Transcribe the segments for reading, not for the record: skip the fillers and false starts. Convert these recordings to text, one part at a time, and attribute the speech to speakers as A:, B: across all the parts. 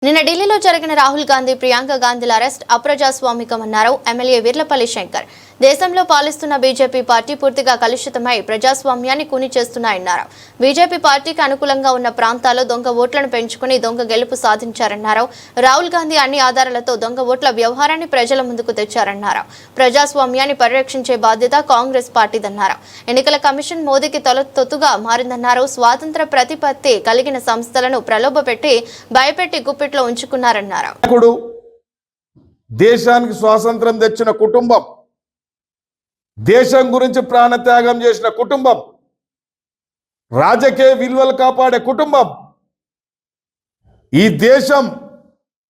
A: నిన్న ఢిల్లీలో జరిగిన రాహుల్ గాంధీ ప్రియాంక గాంధీల అరెస్ట్ అప్రజాస్వామికమన్నారు ఎమ్మెల్యే వీర్లపల్లి శంకర్. దేశంలో పాలిస్తున్న బీజేపీ పార్టీ పూర్తిగా కలుషితమై ప్రజాస్వామ్యాన్ని కూని చేస్తున్నాయన్నారు. బీజేపీ పార్టీకి అనుకూలంగా ఉన్న ప్రాంతాల్లో దొంగ ఓట్లను పెంచుకుని దొంగ గెలుపు సాధించారన్నారు. రాహుల్ గాంధీ అన్ని ఆధారాలతో దొంగ ఓట్ల వ్యవహారాన్ని ప్రజల ముందుకు తెచ్చారన్నారు. ప్రజాస్వామ్యాన్ని పరిరక్షించే బాధ్యత కాంగ్రెస్ పార్టీదన్నారు. ఎన్నికల కమిషన్ మోదీకి తొత్తుగా మారిందన్నారు. స్వాతంత్ర ప్రతిపత్తి కలిగిన సంస్థలను ప్రలోభపెట్టి భయపెట్టి గుప్పిట్లో ఉంచుకున్నారన్నారు.
B: దేశానికి స్వాతంత్రం తెచ్చిన కుటుంబం, దేశం గురించి ప్రాణత్యాగం చేసిన కుటుంబం, రాజకీయ విలువలు కాపాడే కుటుంబం, ఈ దేశం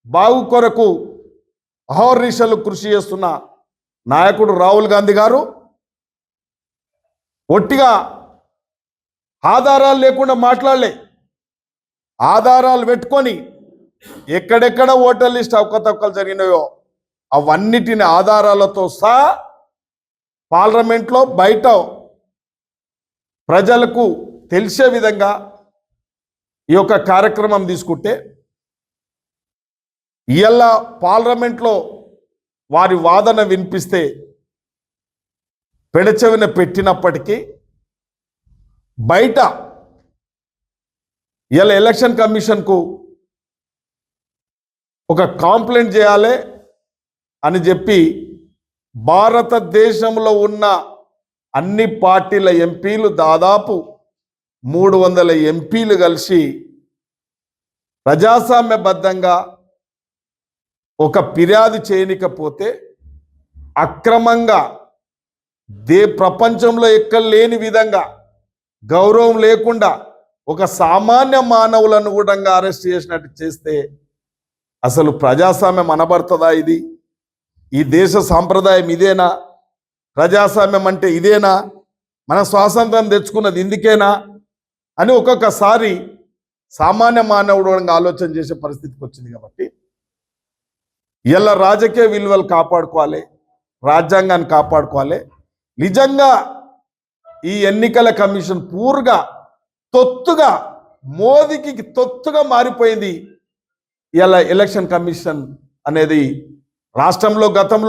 B: బాగు కొరకు అహర్నిశలు కృషి చేస్తున్న నాయకుడు రాహుల్ గాంధీ గారు ఒట్టిగా ఆధారాలు లేకుండా మాట్లాడలే. ఆధారాలు పెట్టుకొని ఎక్కడెక్కడ ఓటర్ లిస్ట్ అవకతవకలు జరిగినాయో అవన్నిటిని ఆధారాలతో సహా పార్లమెంట్లో బయట ప్రజలకు తెలిసే విధంగా ఈ యొక్క కార్యక్రమం తీసుకుంటే ఇవాళ పార్లమెంట్లో వారి వాదన వినిపిస్తే పెడచెవిన పెట్టినప్పటికీ బయట ఇవాళ ఎలక్షన్ కమిషన్కు ఒక కంప్లైంట్ చేయాలి అని చెప్పి భారతదేశంలో ఉన్న అన్ని పార్టీల ఎంపీలు దాదాపు 300 ఎంపీలు కలిసి ప్రజాస్వామ్యబద్ధంగా ఒక ఫిర్యాదు చేయనికపోతే అక్రమంగా ప్రపంచంలో ఎక్కడ లేని విధంగా గౌరవం లేకుండా ఒక సామాన్య మానవులను కూడా అరెస్ట్ చేసినట్టు చేస్తే అసలు ప్రజాస్వామ్యం అనబడుతుందా? ఇది ఈ దేశ సాంప్రదాయం ఇదేనా? ప్రజాస్వామ్యం అంటే ఇదేనా? మన స్వాతంత్రం తెచ్చుకున్నది ఇందుకేనా అని ఒక్కొక్కసారి సామాన్య మానవుడు ఆలోచన చేసే పరిస్థితికి వచ్చింది. కాబట్టి ఇలా రాజకీయ విలువలు కాపాడుకోవాలి, రాజ్యాంగాన్ని కాపాడుకోవాలి. నిజంగా ఈ ఎన్నికల కమిషన్ పూర్తిగా తొత్తుగా మోదీకి తొత్తుగా మారిపోయింది. ఇలా ఎలక్షన్ కమిషన్ అనేది రాష్ట్రంలో గతంలో